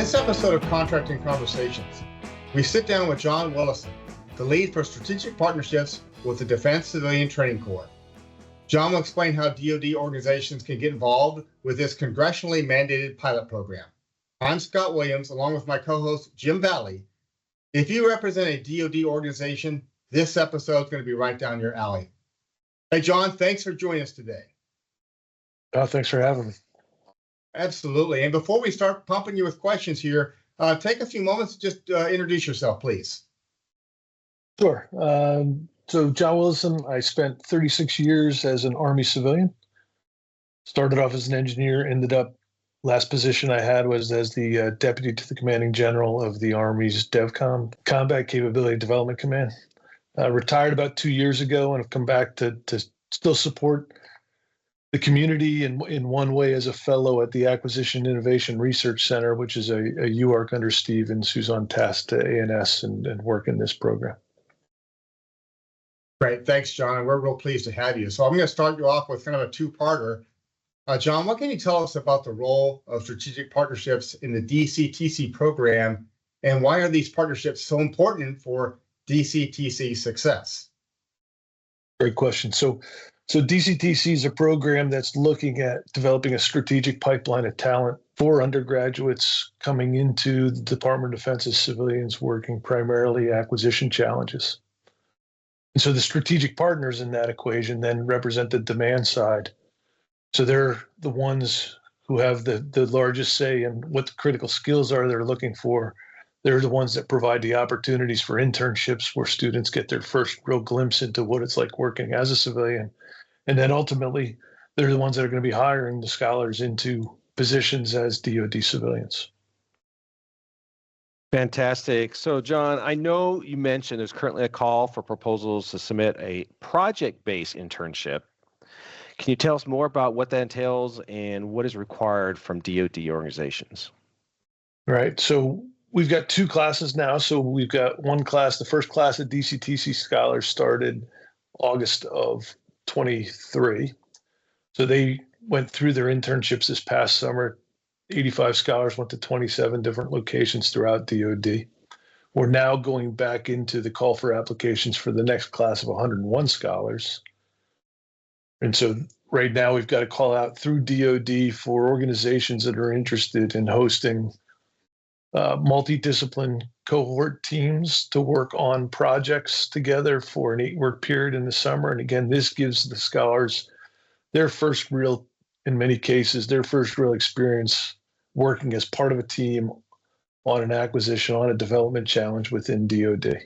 this episode of Contracting Conversations, we sit down with John Willison, the lead for strategic partnerships with the Defense Civilian Training Corps. John will explain how DoD organizations can get involved with this congressionally mandated pilot program. I'm Scott Williams, along with my co-host Jim Valley. If you represent a DoD organization, this episode is going to be right down your alley. Hey, John, thanks for joining us today. Thanks for having me. Absolutely. And before we start pumping you with questions here, take a few moments to just introduce yourself, please. Sure. So John Willison, I spent 36 years as an Army civilian. Started off as an engineer, ended up, last position I had was as the deputy to the commanding general of the Army's DevCom, Combat Capability Development Command. Retired about 2 years ago and have come back to still support the community in one way as a fellow at the Acquisition Innovation Research Center, which is a UARC under Stevens, who's on task to ANS and work in this program. Great. Thanks, John. And we're real pleased to have you. So I'm going to start you off with kind of a two-parter. John, what can you tell us about the role of strategic partnerships in the DCTC program, and why are these partnerships so important for DCTC success? Great question. So DCTC is a program that's looking at developing a strategic pipeline of talent for undergraduates coming into the Department of Defense as civilians working primarily acquisition challenges. And so the strategic partners in that equation then represent the demand side. So they're the ones who have the largest say in what the critical skills are they're looking for. They're the ones that provide the opportunities for internships where students get their first real glimpse into what it's like working as a civilian. And then ultimately, they're the ones that are going to be hiring the scholars into positions as DoD civilians. Fantastic. So, John, I know you mentioned there's currently a call for proposals to submit a project-based internship. Can you tell us more about what that entails and what is required from DoD organizations? Right. So we've got two classes now. So we've got one class, the first class of DCTC scholars started August of 23. So they went through their internships this past summer. 85 scholars went to 27 different locations throughout DoD. We're now going back into the call for applications for the next class of 101 scholars. And so right now we've got a call out through DoD for organizations that are interested in hosting multidiscipline cohort teams to work on projects together for an 8-week period in the summer. And again, this gives the scholars their first real, in many cases, their first real experience working as part of a team on an acquisition, on a development challenge within DoD.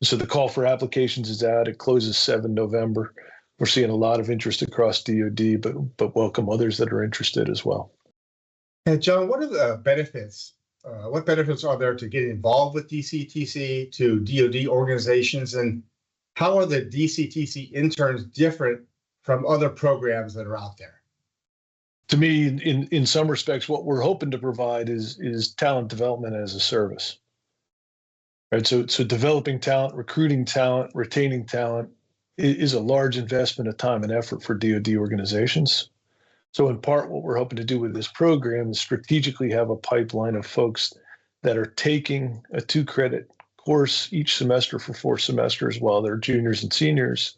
So the call for applications is out. It closes 7 November. We're seeing a lot of interest across DoD, but welcome others that are interested as well. And John, what are the benefits? What benefits are there to get involved with DCTC, to DoD organizations, and how are the DCTC interns different from other programs that are out there? To me, in some respects, what we're hoping to provide is talent development as a service. Right? So developing talent, recruiting talent, retaining talent is a large investment of time and effort for DoD organizations. So in part, what we're hoping to do with this program is strategically have a pipeline of folks that are taking a 2-credit course each semester for 4 semesters while they're juniors and seniors.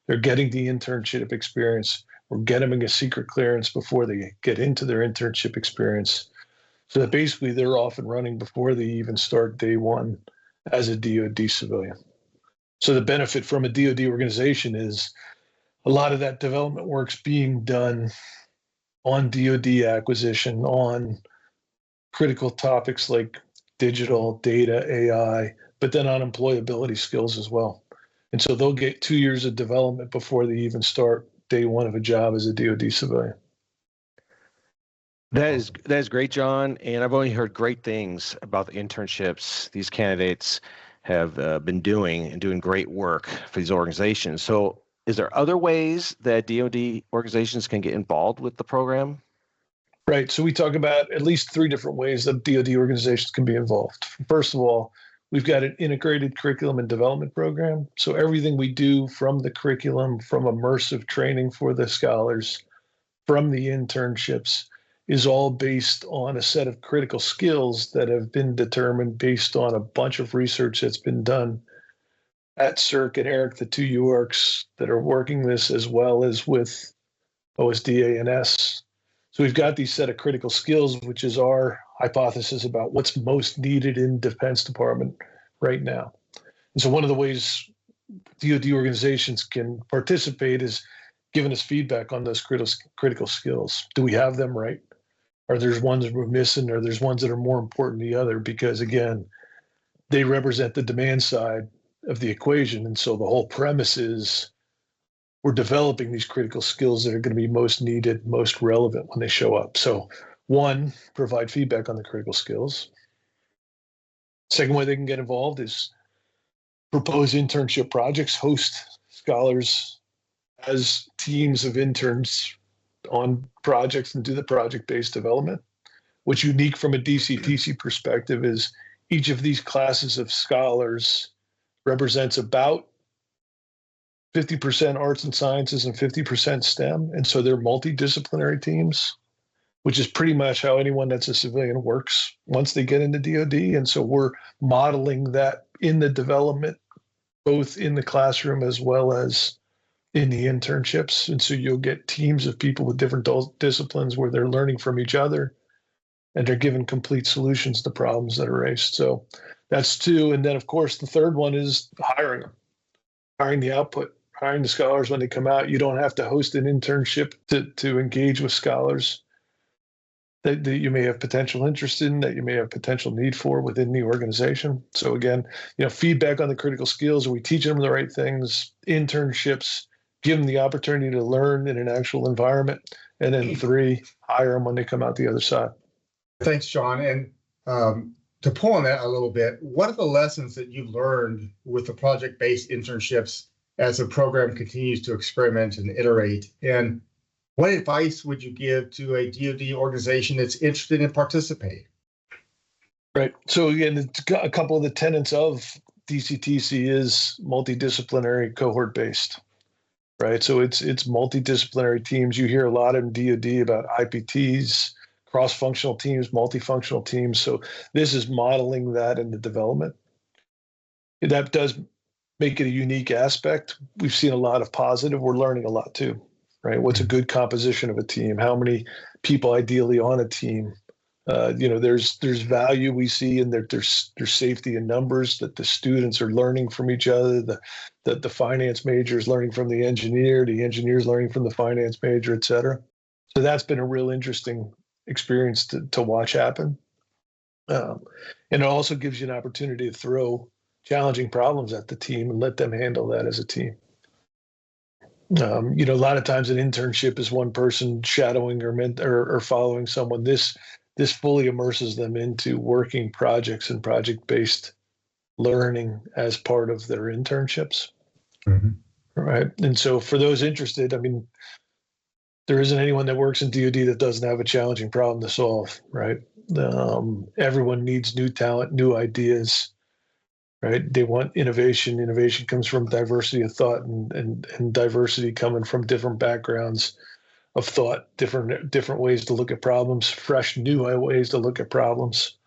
They're getting the internship experience. We're getting them a secret clearance before they get into their internship experience. So that basically they're off and running before they even start day one as a DoD civilian. So the benefit from a DoD organization is a lot of that development work's being done on DoD acquisition, on critical topics like digital, data, AI, but then on employability skills as well. And so they'll get 2 years of development before they even start day one of a job as a DoD civilian. That is great, John. And I've only heard great things about the internships these candidates have been doing great work for these organizations. So is there other ways that DoD organizations can get involved with the program? Right. So we talk about at least 3 different ways that DoD organizations can be involved. First of all, we've got an integrated curriculum and development program. So everything we do from the curriculum, from immersive training for the scholars, from the internships, is all based on a set of critical skills that have been determined based on a bunch of research that's been done at CERC and ERIC, the two UARCs that are working this, as well as with OSDA and S. So we've got these set of critical skills, which is our hypothesis about what's most needed in Defense Department right now. And so one of the ways DoD organizations can participate is giving us feedback on those critical skills. Do we have them right? Are there ones that we're missing? Or there's ones that are more important than the other? Because again, they represent the demand side of the equation. And so the whole premise is we're developing these critical skills that are going to be most needed, most relevant when they show up. So one, provide feedback on the critical skills. Second way they can get involved is propose internship projects, host scholars as teams of interns on projects and do the project-based development. What's unique from a DCTC perspective is each of these classes of scholars represents about 50% arts and sciences and 50% STEM. And so they're multidisciplinary teams, which is pretty much how anyone that's a civilian works once they get into DoD. And so we're modeling that in the development, both in the classroom as well as in the internships. And so you'll get teams of people with different disciplines where they're learning from each other and they're given complete solutions to problems that are raised. So that's two. And then, of course, the third one is hiring them, hiring the output, hiring the scholars when they come out. You don't have to host an internship to engage with scholars that you may have potential interest in, that you may have potential need for within the organization. So again, feedback on the critical skills. Are we teaching them the right things? Internships, give them the opportunity to learn in an actual environment. And then three, hire them when they come out the other side. Thanks, John. And to pull on that a little bit, what are the lessons that you've learned with the project-based internships as the program continues to experiment and iterate? And what advice would you give to a DoD organization that's interested in participating? Right. So again, a couple of the tenets of DCTC is multidisciplinary, cohort-based. Right. So it's multidisciplinary teams. You hear a lot in DoD about IPTs, cross-functional teams, multifunctional teams. So this is modeling that in the development. That does make it a unique aspect. We've seen a lot of positive. We're learning a lot too, right? What's a good composition of a team? How many people ideally on a team? There's value we see in there's safety in numbers, that the students are learning from each other, that the finance major is learning from the engineers learning from the finance major, et cetera. So that's been a real interesting experience to watch happen. And it also gives you an opportunity to throw challenging problems at the team and let them handle that as a team. A lot of times an internship is one person shadowing or following someone. This fully immerses them into working projects and project-based learning as part of their internships. Mm-hmm. Right. And so for those interested, there isn't anyone that works in DoD that doesn't have a challenging problem to solve, right? Everyone needs new talent, new ideas, right? They want innovation. Innovation comes from diversity of thought and diversity coming from different backgrounds of thought, different ways to look at problems, fresh, new ways to look at problems,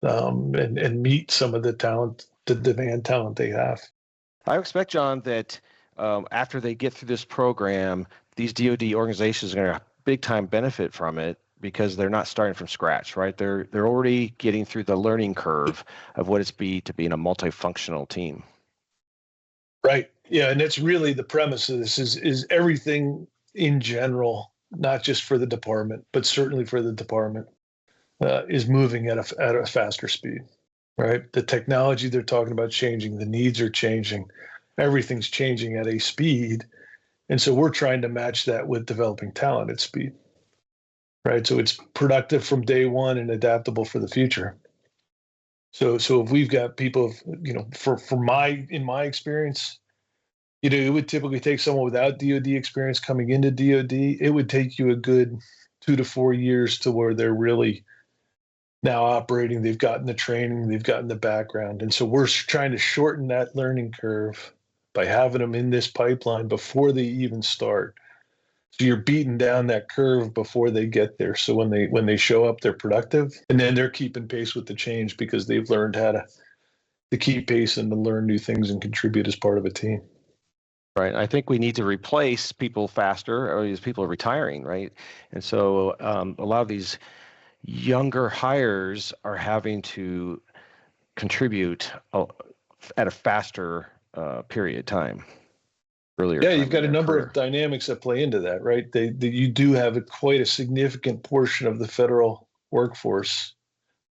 and meet some of the talent, the demand talent they have. I expect, John, that after they get through this program, these DoD organizations are going to big time benefit from it because they're not starting from scratch, right? They're already getting through the learning curve of what it's to be in a multifunctional team. Right. Yeah, and it's really the premise of this is everything in general, not just for the department, but certainly for the department, is moving at a faster speed. Right. The technology they're talking about changing, the needs are changing, everything's changing at a speed. And so we're trying to match that with developing talent at speed, right? So it's productive from day one and adaptable for the future. So if we've got people, in my experience, it would typically take someone without DoD experience coming into DoD. It would take you a good 2 to 4 years to where they're really now operating. They've gotten the training, they've gotten the background. And so we're trying to shorten that learning curve by having them in this pipeline before they even start, So you're beating down that curve before they get there. So when they show up, they're productive, and then they're keeping pace with the change because they've learned how to keep pace and to learn new things and contribute as part of a team. Right. I think we need to replace people faster, or these people are retiring, right? And so a lot of these younger hires are having to contribute at a faster period of time. Earlier. Yeah, you've got a number of dynamics that play into that, right? You do have quite a significant portion of the federal workforce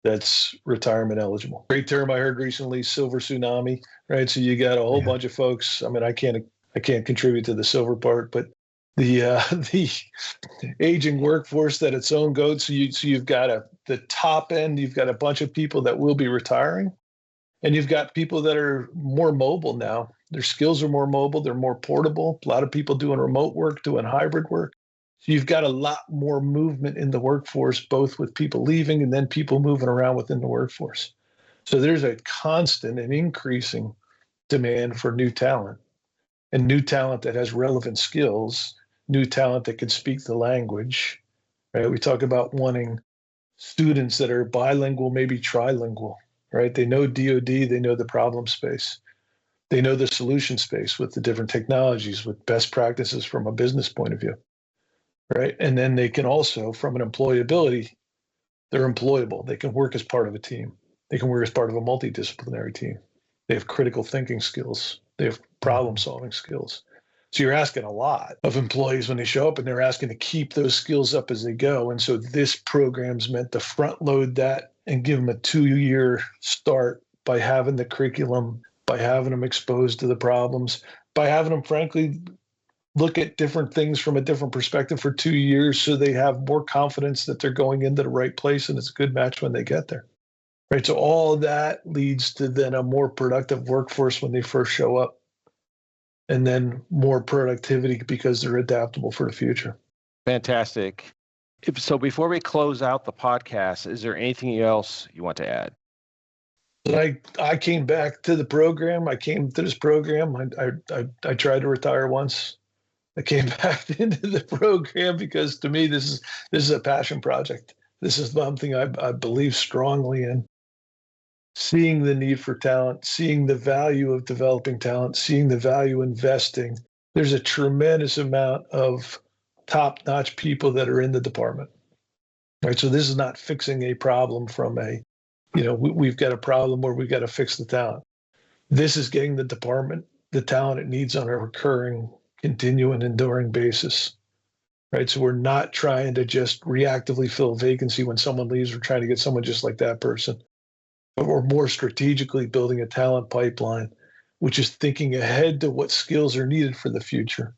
that's retirement eligible. Great term I heard recently, silver tsunami, right? So you got a whole bunch of folks. I mean, I can't contribute to the silver part, but the aging workforce that its own goat. So you've got the top end. You've got a bunch of people that will be retiring, and you've got people that are more mobile now. Their skills are more mobile. They're more portable. A lot of people doing remote work, doing hybrid work. So you've got a lot more movement in the workforce, both with people leaving and then people moving around within the workforce. So there's a constant and increasing demand for new talent, and new talent that has relevant skills, new talent that can speak the language, right? We talk about wanting students that are bilingual, maybe trilingual, right? They know DoD, they know the problem space. They know the solution space with the different technologies, with best practices from a business point of view, right? And then they can also, from an employability, they're employable. They can work as part of a team. They can work as part of a multidisciplinary team. They have critical thinking skills. They have problem-solving skills. So you're asking a lot of employees when they show up, and they're asking to keep those skills up as they go. And so this program's meant to front load that and give them a 2-year start by having the curriculum, by having them exposed to the problems, by having them, frankly, look at different things from a different perspective for 2 years so they have more confidence that they're going into the right place and it's a good match when they get there. Right. So all of that leads to then a more productive workforce when they first show up, and then more productivity because they're adaptable for the future. Fantastic. So before we close out the podcast, is there anything else you want to add? I came back to the program. I came to this program. I tried to retire once. I came back into the program because to me this is a passion project. This is something I believe strongly in. Seeing the need for talent, seeing the value of developing talent, seeing the value investing. There's a tremendous amount of top-notch people that are in the department. Right. So this is not fixing a problem from we've got a problem where we've got to fix the talent. This is getting the department the talent it needs on a recurring, continuing, enduring basis. Right. So we're not trying to just reactively fill a vacancy when someone leaves. We're trying to get someone just like that person. But we're more strategically building a talent pipeline, which is thinking ahead to what skills are needed for the future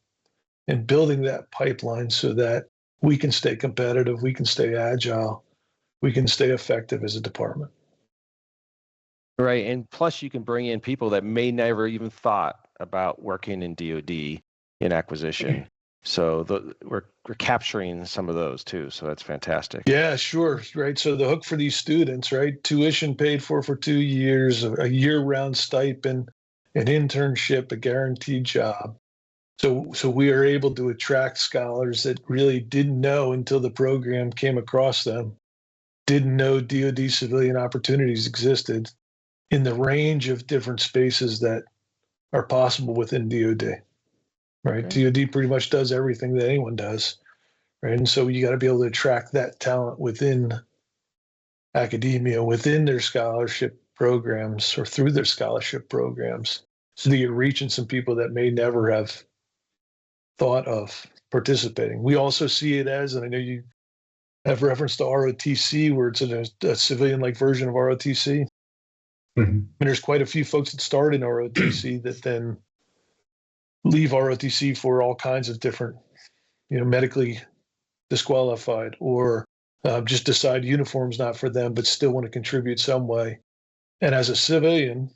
and building that pipeline so that we can stay competitive, we can stay agile, we can stay effective as a department. Right. And plus you can bring in people that may never even thought about working in DoD in acquisition. So we're capturing some of those too. So that's fantastic. Yeah, sure. Right. So the hook for these students, right? Tuition paid for 2 years, a year-round stipend, an internship, a guaranteed job. So we are able to attract scholars that really didn't know until the program came across them, didn't know DoD civilian opportunities existed in the range of different spaces that are possible within DoD. Right. Okay. DoD pretty much does everything that anyone does. Right. And so you got to be able to attract that talent within academia, within their scholarship programs or through their scholarship programs. So that you're reaching some people that may never have thought of participating. We also see it as, and I know you have reference to ROTC, where it's a civilian-like version of ROTC. Mm-hmm. And there's quite a few folks that start in ROTC that then leave ROTC for all kinds of different, medically disqualified, or just decide uniform's not for them, but still want to contribute some way. And as a civilian,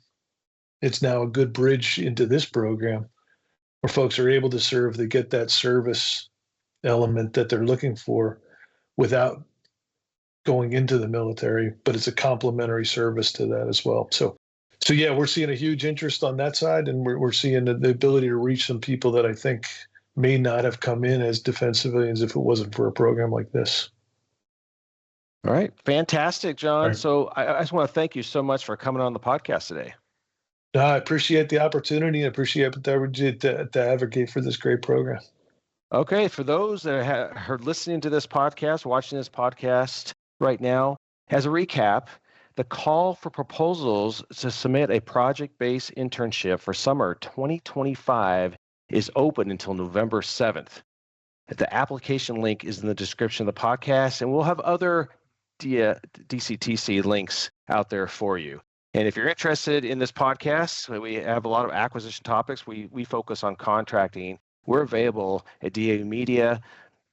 it's now a good bridge into this program where folks are able to serve. They get that service element that they're looking for without going into the military, but it's a complementary service to that as well. So yeah, we're seeing a huge interest on that side, and we're seeing the ability to reach some people that I think may not have come in as defense civilians if it wasn't for a program like this. All right. Fantastic, John. Right. So I just want to thank you so much for coming on the podcast today. I appreciate the opportunity. I appreciate the opportunity to advocate for this great program. Okay. For those that are listening to this podcast, watching this podcast right now, as a recap, the call for proposals to submit a project-based internship for summer 2025 is open until November 7th. The application link is in the description of the podcast, and we'll have other DCTC links out there for you. And if you're interested in this podcast, we have a lot of acquisition topics. We focus on contracting. We're available at DA Media,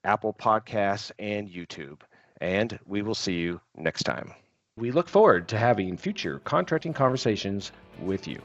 Apple Podcasts, and YouTube. And we will see you next time. We look forward to having future contracting conversations with you.